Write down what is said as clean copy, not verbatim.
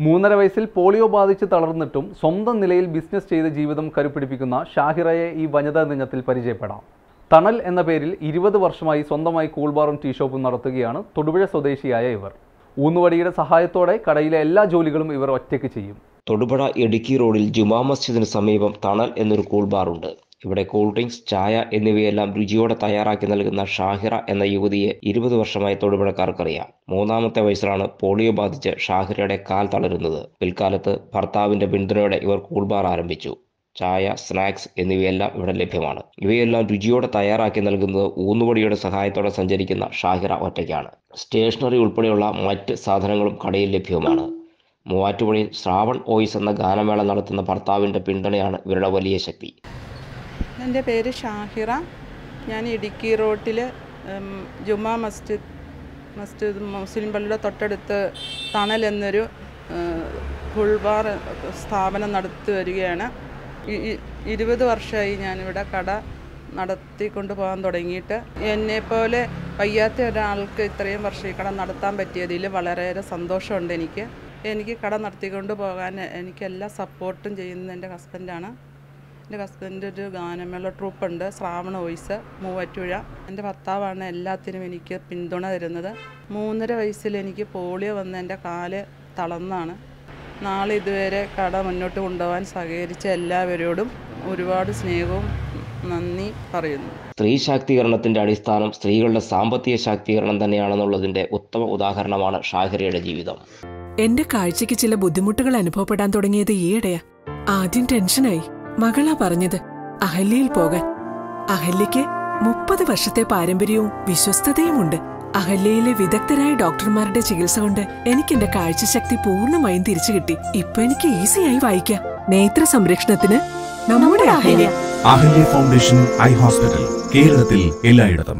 3.5 വയസ്സിൽ പോളിയോ ബാധിച്ച് തളർന്നിട്ടും സ്വന്തം നിലയിൽ ബിസിനസ് ചെയ്ത് ജീവിതം കരുപിടിപ്പിക്കുന്ന ഷാഹിറയെ ഈ വനിതാ ദിനത്തിൽ പരിചയപ്പെടാം. തണൽ എന്ന പേരിൽ 20 വർഷമായി സ്വന്തമായി കൂൾബാറും ടീ ഷോപ്പും നടത്തുകയാണ് തൊടുപുഴ സ്വദേശിയായ ഇവർ. ഊന്നുവടിയുടെ സഹായത്തോടെ കടയിലെ എല്ലാ ജോലികളും ഇവർ ഒറ്റയ്ക്ക് ചെയ്യും. തൊടുപുഴ ഇടുക്കി റോഡിൽ ജുമാ മസ്ജിദിന് സമീപം തണൽ എന്നൊരു കൂൾബാറുണ്ട്. ഇവിടെ കൂൾ ഡ്രിങ്ക്സ്, ചായ എന്നിവയെല്ലാം രുചിയോടെ തയ്യാറാക്കി നൽകുന്ന ഷാഹിറ എന്ന യുവതിയെ 20 വർഷമായി തൊടുപുഴക്കാർക്കറിയാം. 3-ാമത്തെ വയസ്സിലാണ് പോളിയോ ബാധിച്ച് ഷാഹിറയുടെ കാൽ തളരുന്നത്. പിൽക്കാലത്ത് ഭർത്താവിന്റെ പിന്തുണയോടെ ഇവർ കൂൾബാർ ആരംഭിച്ചു. ചായ, സ്നാക്സ് എന്നിവയെല്ലാം ഇവിടെ ലഭ്യമാണ്. ഇവയെല്ലാം രുചിയോടെ തയ്യാറാക്കി നൽകുന്നത് ഊന്നുവടിയുടെ സഹായത്തോടെ സഞ്ചരിക്കുന്ന ഷാഹിറ ഒറ്റയ്ക്കാണ്. സ്റ്റേഷനറി ഉൾപ്പെടെയുള്ള മറ്റ് സാധനങ്ങളും കടയിൽ ലഭ്യവുമാണ്. മൂവാറ്റുപുഴയിൽ ശ്രാവൺ വോയിസ് എന്ന ഗാനമേള നടത്തുന്ന ഭർത്താവിന്റെ പിന്തുണയാണ് ഇവരുടെ വലിയ ശക്തി. എൻ്റെ പേര് ഷാഹിറ. ഞാൻ ഇടുക്കി റോട്ടിൽ ജുമാ മസ്ജിദ് മുസ്ലിം പള്ളിയുടെ തൊട്ടടുത്ത് തണൽ എന്നൊരു കൂൾബാർ സ്ഥാപനം നടത്തി വരികയാണ്. 20 വർഷമായി ഞാനിവിടെ കട നടത്തിക്കൊണ്ട് പോകാൻ തുടങ്ങിയിട്ട്. എന്നെപ്പോലെ വയ്യാത്ത ഒരാൾക്ക് ഇത്രയും വർഷം ഈ കട നടത്താൻ പറ്റിയതിൽ വളരെയേറെ സന്തോഷമുണ്ട്. എനിക്ക് കട നടത്തിക്കൊണ്ട് പോകാൻ എനിക്കെല്ലാ സപ്പോർട്ടും ചെയ്യുന്നത് എൻ്റെ ഹസ്ബൻഡാണ്. എൻ്റെ ഹസ്ബൻഡ് ഒരു ഗാനമേള ട്രൂപ്പുണ്ട്, ശ്രാവൺ വോയിസ്, മൂവാറ്റുപുഴ. എൻ്റെ ഭർത്താവാണ് എല്ലാത്തിനും എനിക്ക് പിന്തുണ തരുന്നത്. 3.5 വയസ്സിൽ എനിക്ക് പോളിയോ വന്ന് എൻ്റെ കാല് തളർന്നാണ്. നാളെ ഇതുവരെ കട മുന്നോട്ട് കൊണ്ടുപോകാൻ സഹകരിച്ച എല്ലാവരോടും ഒരുപാട് സ്നേഹവും നന്ദി പറയുന്നു. സ്ത്രീ ശാക്തീകരണത്തിന്റെ അടിസ്ഥാനം സ്ത്രീകളുടെ സാമ്പത്തിക ശാക്തീകരണം തന്നെയാണെന്നുള്ളതിന്റെ ഉത്തമ ഉദാഹരണമാണ് ഷാഹിറയുടെ ജീവിതം. എന്റെ കാഴ്ചയ്ക്ക് ചില ബുദ്ധിമുട്ടുകൾ അനുഭവപ്പെടാൻ തുടങ്ങിയത് ഈയിടെയാ. ആദ്യം ടെൻഷനായി. മകളാ പറഞ്ഞത് അഹല്യയിൽ പോകാൻ. അഹല്യയ്ക്ക് 30 വർഷത്തെ പാരമ്പര്യവും വിശ്വസ്തതയുമുണ്ട്. അഹല്യയിലെ വിദഗ്ധരായ ഡോക്ടർമാരുടെ ചികിത്സ കൊണ്ട് എനിക്ക് എന്റെ കാഴ്ചശക്തി പൂർണ്ണമായും തിരിച്ചു കിട്ടി. ഇപ്പൊ എനിക്ക് ഈസിയായി വായിക്കാം. നേത്ര സംരക്ഷണത്തിന് നമ്മുടെ Ahalya. Ahalya foundation eye hospital, കേരളത്തിൽ എല്ലായിടത്തും.